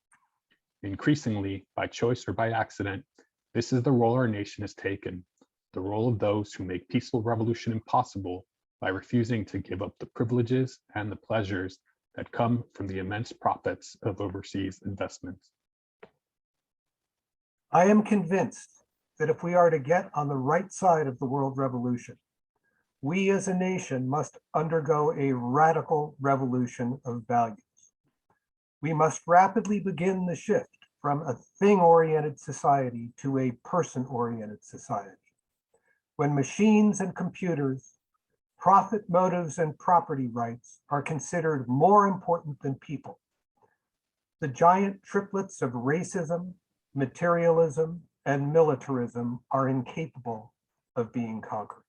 Increasingly, by choice or by accident, this is the role our nation has taken, the role of those who make peaceful revolution impossible by refusing to give up the privileges and the pleasures that come from the immense profits of overseas investments. I am convinced that if we are to get on the right side of the world revolution, we as a nation must undergo a radical revolution of values. We must rapidly begin the shift from a thing-oriented society to a person-oriented society. When machines and computers, profit motives and property rights are considered more important than people, the giant triplets of racism, materialism, and militarism are incapable of being conquered.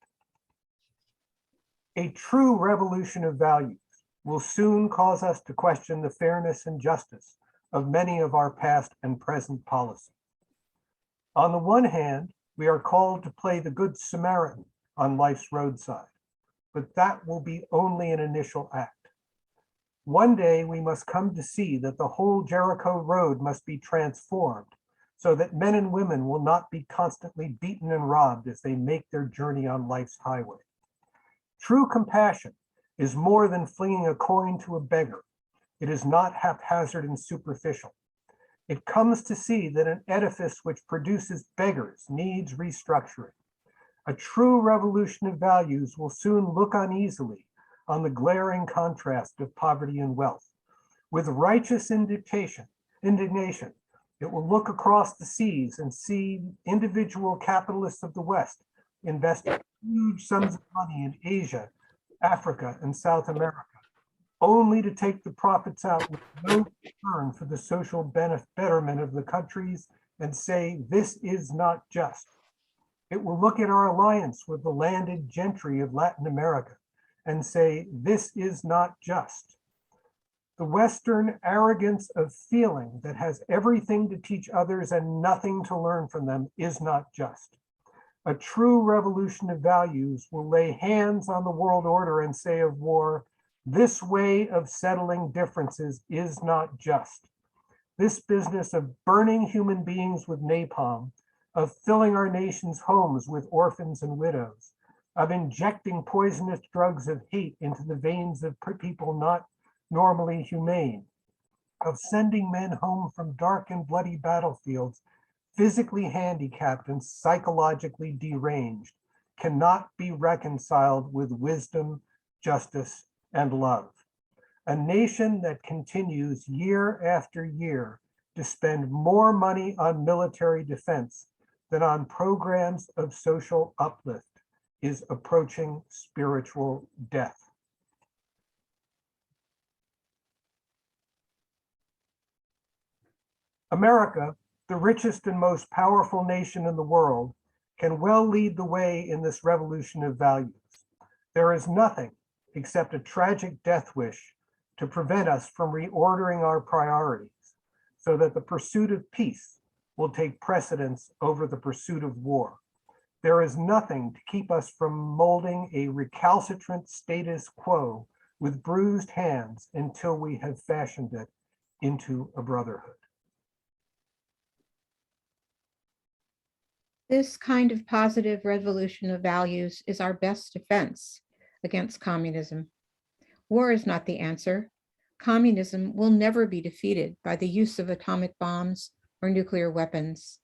A true revolution of values will soon cause us to question the fairness and justice of many of our past and present policies. On the one hand, we are called to play the Good Samaritan on life's roadside, but that will be only an initial act. One day we must come to see that the whole Jericho road must be transformed so that men and women will not be constantly beaten and robbed as they make their journey on life's highway. True compassion is more than flinging a coin to a beggar. It is not haphazard and superficial. It comes to see that an edifice which produces beggars needs restructuring. A true revolution of values will soon look uneasily on the glaring contrast of poverty and wealth. With righteous indignation, it will look across the seas and see individual capitalists of the West investing huge sums of money in Asia, Africa, and South America, only to take the profits out with no return for the social betterment of the countries and say, this is not just. It will look at our alliance with the landed gentry of Latin America and say, this is not just. The Western arrogance of feeling that has everything to teach others and nothing to learn from them is not just. A true revolution of values will lay hands on the world order and say of war, this way of settling differences is not just. This business of burning human beings with napalm, of filling our nation's homes with orphans and widows, of injecting poisonous drugs of hate into the veins of people not normally humane, of sending men home from dark and bloody battlefields, physically handicapped and psychologically deranged, cannot be reconciled with wisdom, justice, and love. A nation that continues year after year to spend more money on military defense than on programs of social uplift is approaching spiritual death. America, the richest and most powerful nation in the world, can well lead the way in this revolution of values. There is nothing except a tragic death wish to prevent us from reordering our priorities so that the pursuit of peace will take precedence over the pursuit of war. There is nothing to keep us from molding a recalcitrant status quo with bruised hands until we have fashioned it into a brotherhood. This kind of positive revolution of values is our best defense against communism. War is not the answer. communism will never be defeated by the use of atomic bombs or nuclear weapons.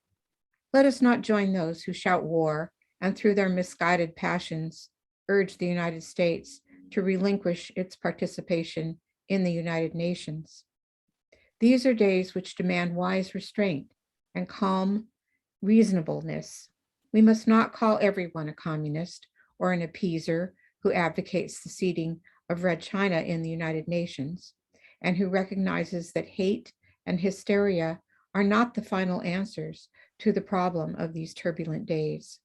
Let us not join those who shout war and through their misguided passions urge the United States to relinquish its participation in the United Nations. These are days which demand wise restraint and calm reasonableness. We must not call everyone a communist or an appeaser who advocates the seating of Red China in the United Nations and who recognizes that hate and hysteria are not the final answers to the problem of these turbulent days.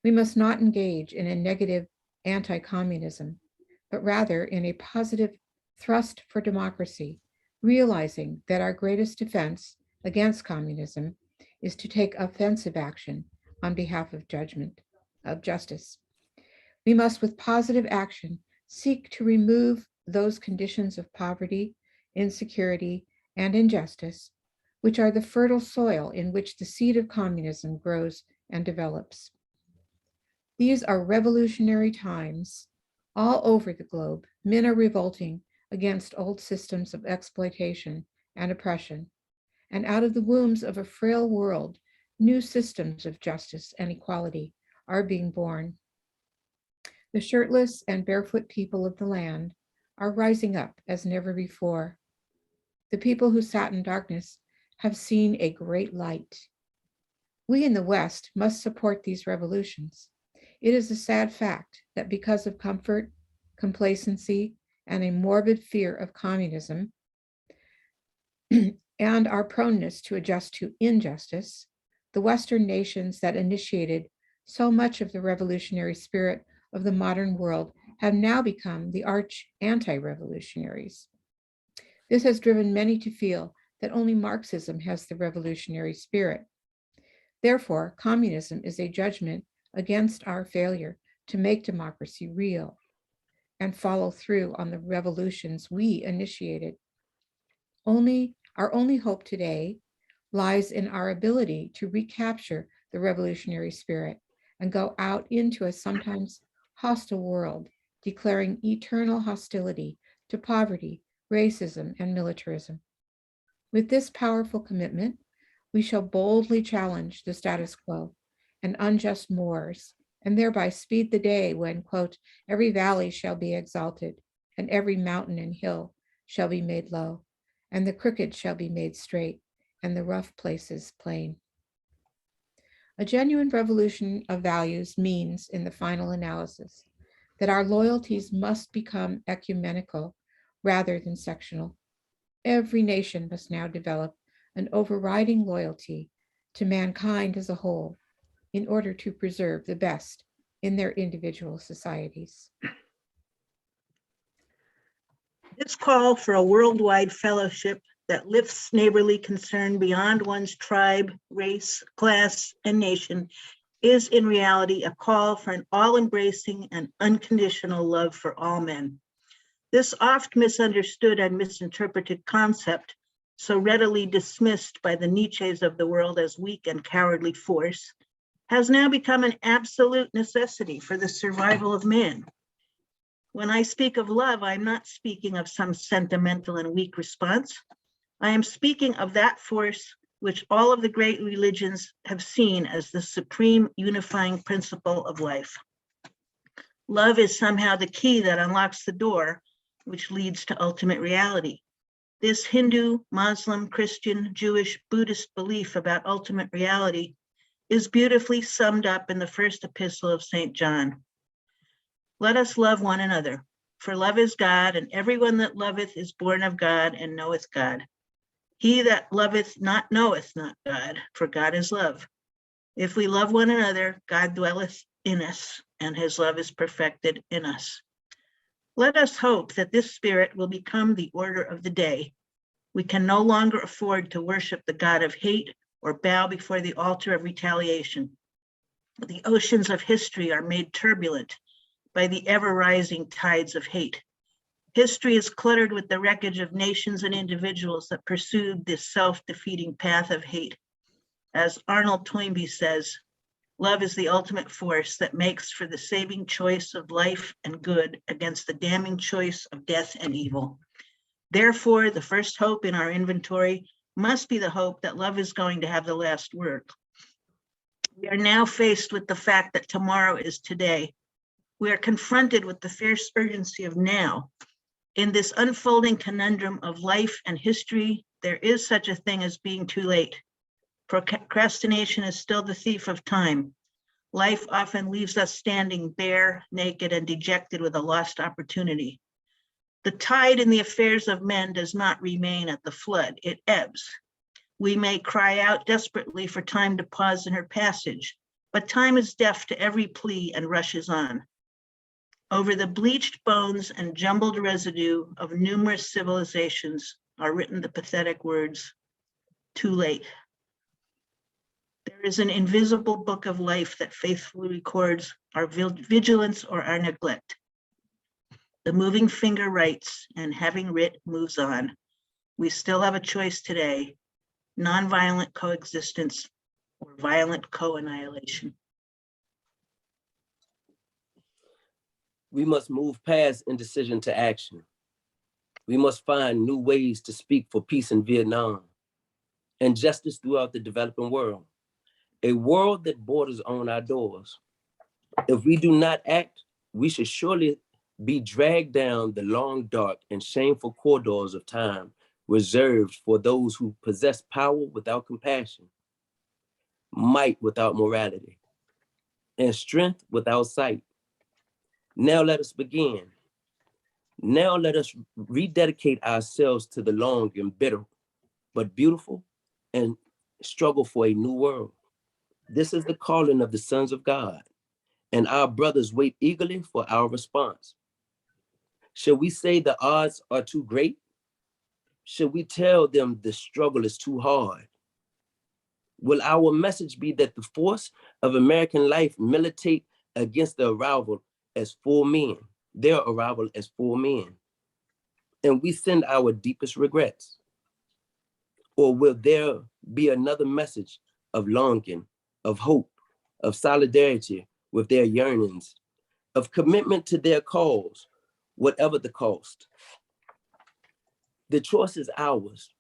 We must not engage in a negative anti-communism, but rather in a positive thrust for democracy, realizing that our greatest defense against communism is to take offensive action on behalf of justice. We must, with positive action, seek to remove those conditions of poverty, insecurity, and injustice, which are the fertile soil in which the seed of communism grows and develops. These are revolutionary times. All over the globe, men are revolting against old systems of exploitation and oppression, and out of the wombs of a frail world, new systems of justice and equality are being born. The shirtless and barefoot people of the land are rising up as never before. The people who sat in darkness have seen a great light. We in the West must support these revolutions. It is a sad fact that because of comfort, complacency, and a morbid fear of communism, and our proneness to adjust to injustice, the Western nations that initiated so much of the revolutionary spirit of the modern world have now become the arch anti-revolutionaries. This has driven many to feel that only Marxism has the revolutionary spirit. Therefore, communism is a judgment against our failure to make democracy real and follow through on the revolutions we initiated. Our only hope today lies in our ability to recapture the revolutionary spirit and go out into a sometimes hostile world, declaring eternal hostility to poverty, racism, and militarism. With this powerful commitment, we shall boldly challenge the status quo and unjust mores, and thereby speed the day when, quote, every valley shall be exalted, and every mountain and hill shall be made low, and the crooked shall be made straight, and the rough places plain. A genuine revolution of values means, in the final analysis, that our loyalties must become ecumenical rather than sectional. Every nation must now develop an overriding loyalty to mankind as a whole in order to preserve the best in their individual societies. This call for a worldwide fellowship that lifts neighborly concern beyond one's tribe, race, class, and nation is in reality a call for an all-embracing and unconditional love for all men. This oft misunderstood and misinterpreted concept, so readily dismissed by the Nietzsches of the world as weak and cowardly force, has now become an absolute necessity for the survival of man. When I speak of love, I'm not speaking of some sentimental and weak response. I am speaking of that force which all of the great religions have seen as the supreme unifying principle of life. Love is somehow the key that unlocks the door, which leads to ultimate reality. This Hindu, Muslim, Christian, Jewish, Buddhist belief about ultimate reality is beautifully summed up in the first epistle of St. John. Let us love one another, for love is God, and everyone that loveth is born of God and knoweth God. He that loveth not knoweth not God, for God is love. If we love one another, God dwelleth in us, and his love is perfected in us. Let us hope that this spirit will become the order of the day. We can no longer afford to worship the God of hate or bow before the altar of retaliation. The oceans of history are made turbulent by the ever-rising tides of hate. History is cluttered with the wreckage of nations and individuals that pursued this self-defeating path of hate. As Arnold Toynbee says, love is the ultimate force that makes for the saving choice of life and good against the damning choice of death and evil. Therefore, the first hope in our inventory must be the hope that love is going to have the last word. We are now faced with the fact that tomorrow is today. We are confronted with the fierce urgency of now. In this unfolding conundrum of life and history, there is such a thing as being too late. Procrastination is still the thief of time. Life often leaves us standing bare, naked, and dejected with a lost opportunity. The tide in the affairs of men does not remain at the flood, it ebbs. We may cry out desperately for time to pause in her passage, but time is deaf to every plea and rushes on. Over the bleached bones and jumbled residue of numerous civilizations are written the pathetic words, too late. There is an invisible book of life that faithfully records our vigilance or our neglect. The moving finger writes, and having writ moves on. We still have a choice today, nonviolent coexistence or violent co-annihilation. We must move past indecision to action. We must find new ways to speak for peace in Vietnam and justice throughout the developing world, a world that borders on our doors. If we do not act, we should surely be dragged down the long, dark, and shameful corridors of time reserved for those who possess power without compassion, might without morality, and strength without sight. Now let us begin. Now let us rededicate ourselves to the long and bitter, but beautiful, and struggle for a new world. This is the calling of the sons of God, and our brothers wait eagerly for our response. Shall we say the odds are too great? Should we tell them the struggle is too hard? Will our message be that the force of American life militate against the arrival as full men, their arrival as full men, and we send our deepest regrets? Or will there be another message of longing, of hope, of solidarity with their yearnings, of commitment to their cause, whatever the cost? The choice is ours.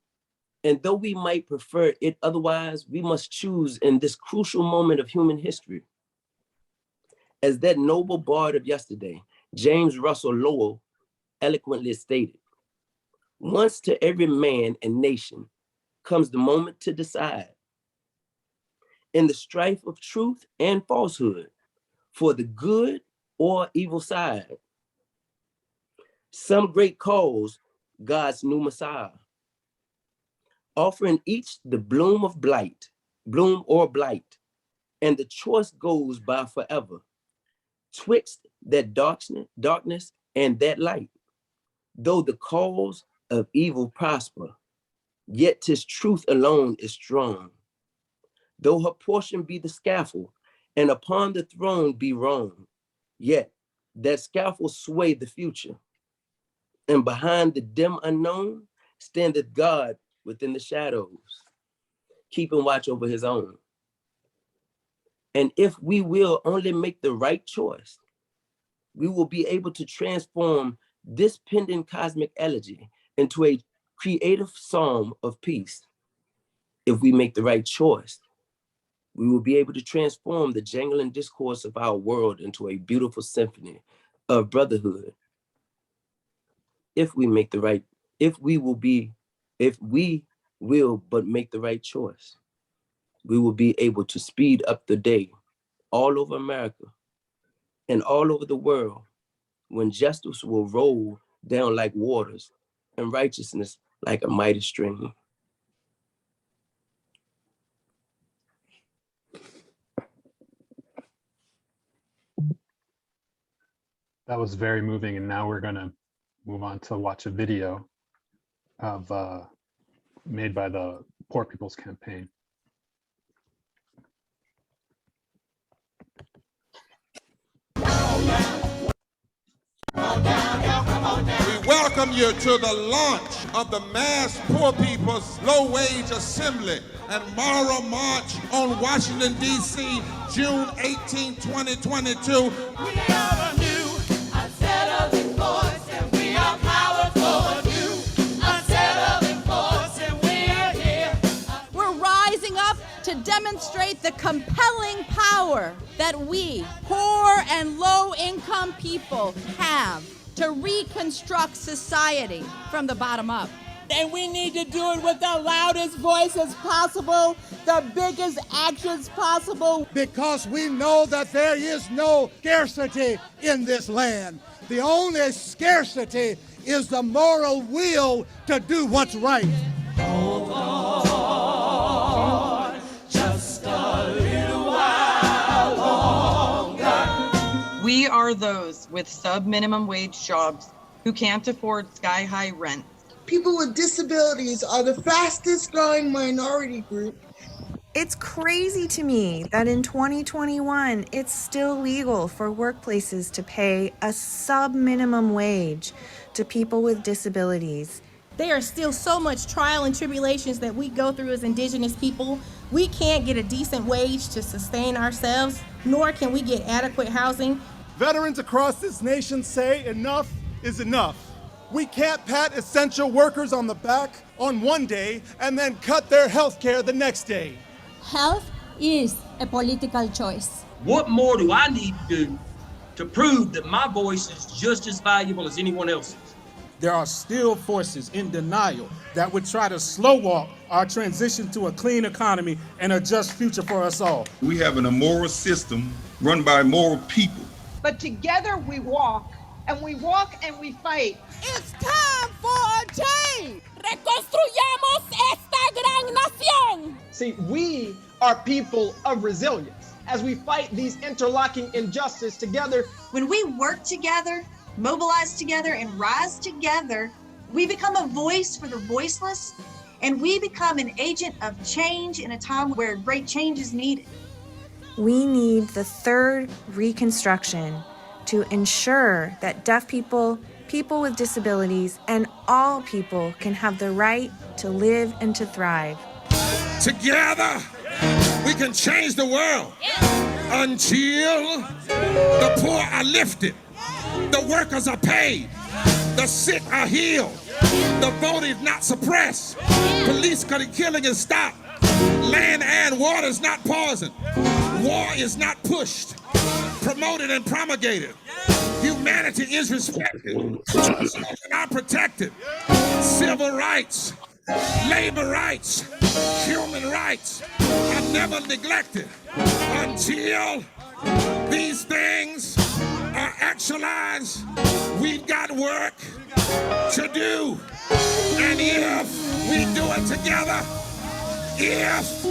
And though we might prefer it otherwise, we must choose in this crucial moment of human history. As that noble bard of yesterday, James Russell Lowell, eloquently stated, once to every man and nation comes the moment to decide, in the strife of truth and falsehood, for the good or evil side. Some great cause, God's new Messiah, offering each the bloom of blight, bloom or blight, and the choice goes by forever, twixt that darkness and that light. Though the cause of evil prosper, yet 'tis truth alone is strong. Though her portion be the scaffold, and upon the throne be wrong, yet that scaffold sway the future. And behind the dim unknown standeth God within the shadows, keeping watch over his own. And if we will only make the right choice, we will be able to transform this pending cosmic elegy into a creative psalm of peace. If we make the right choice, we will be able to transform the jangling discourse of our world into a beautiful symphony of brotherhood. If we make the right, if we will but make the right choice, we will be able to speed up the day all over America and all over the world, when justice will roll down like waters and righteousness like a mighty stream. That was very moving, and now we're going to move on to watch a video of made by the Poor People's Campaign. We welcome you to the launch of the Mass Poor People's Low Wage Assembly and Moral March on Washington, D.C., June 18, 2022. We are a new, unsettling voice, and we are powerful, new, purging power that we, poor and low-income people, have to reconstruct society from the bottom up. And we need to do it with the loudest voices possible, the biggest actions possible. Because we know that there is no scarcity in this land. The only scarcity is the moral will to do what's right. Hold on, just a little while longer. We are those with sub-minimum wage jobs who can't afford sky-high rent. People with disabilities are the fastest growing minority group. It's crazy to me that in 2021, it's still legal for workplaces to pay a sub-minimum wage to people with disabilities. There are still so much trial and tribulations that we go through as Indigenous people. We can't get a decent wage to sustain ourselves, nor can we get adequate housing. Veterans across this nation say enough is enough. We can't pat essential workers on the back on one day and then cut their health care the next day. Health is a political choice. What more do I need to do to prove that my voice is just as valuable as anyone else's? There are still forces in denial that would try to slow walk our transition to a clean economy and a just future for us all. We have an immoral system run by immoral people. But together we walk and we fight. It's time for a change. Reconstruyamos esta gran nación. See, we are people of resilience as we fight these interlocking injustices together. When we work together, mobilize together, and rise together, we become a voice for the voiceless, and we become an agent of change in a time where great change is needed. We need the third Reconstruction to ensure that deaf people, people with disabilities, and all people can have the right to live and to thrive. Together, we can change the world until the poor are lifted, the workers are paid, the sick are healed, the vote is not suppressed, police killing is stopped, land and water is not poisoned, war is not pushed, promoted and promulgated. Humanity is respected. Children are protected. Civil rights, labor rights, human rights are never neglected until these things are actualized. We've got work to do. And if we do it together, if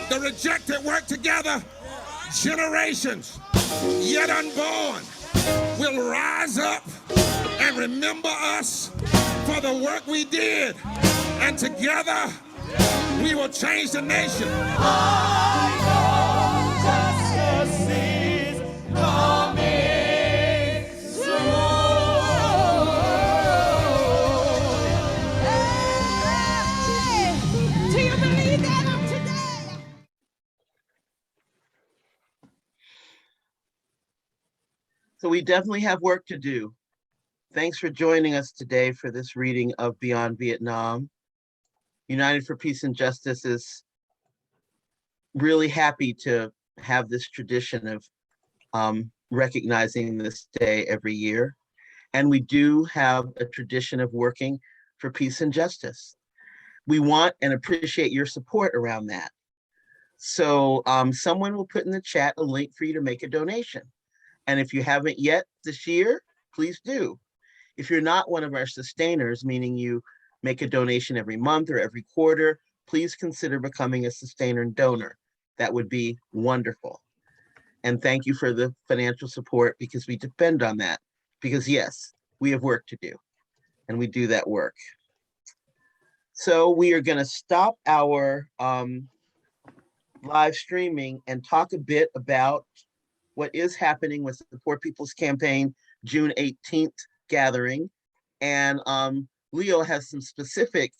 the rejected work together, generations yet unborn will rise up and remember us for the work we did. And together, we will change the nation. I know justice is coming soon. Do you believe that of today? So we definitely have work to do. Thanks for joining us today for this reading of Beyond Vietnam. United for Peace and Justice is really happy to have this tradition of recognizing this day every year. And we do have a tradition of working for peace and justice. We want and appreciate your support around that. So someone will put in the chat a link for you to make a donation. And if you haven't yet this year, please do. If you're not one of our sustainers, meaning you make a donation every month or every quarter, please consider becoming a sustainer and donor. That would be wonderful. And thank you for the financial support because we depend on that. Because yes, we have work to do and we do that work. So we are going to stop our live streaming and talk a bit about what is happening with the Poor People's Campaign June 18th gathering. And Leo has some specific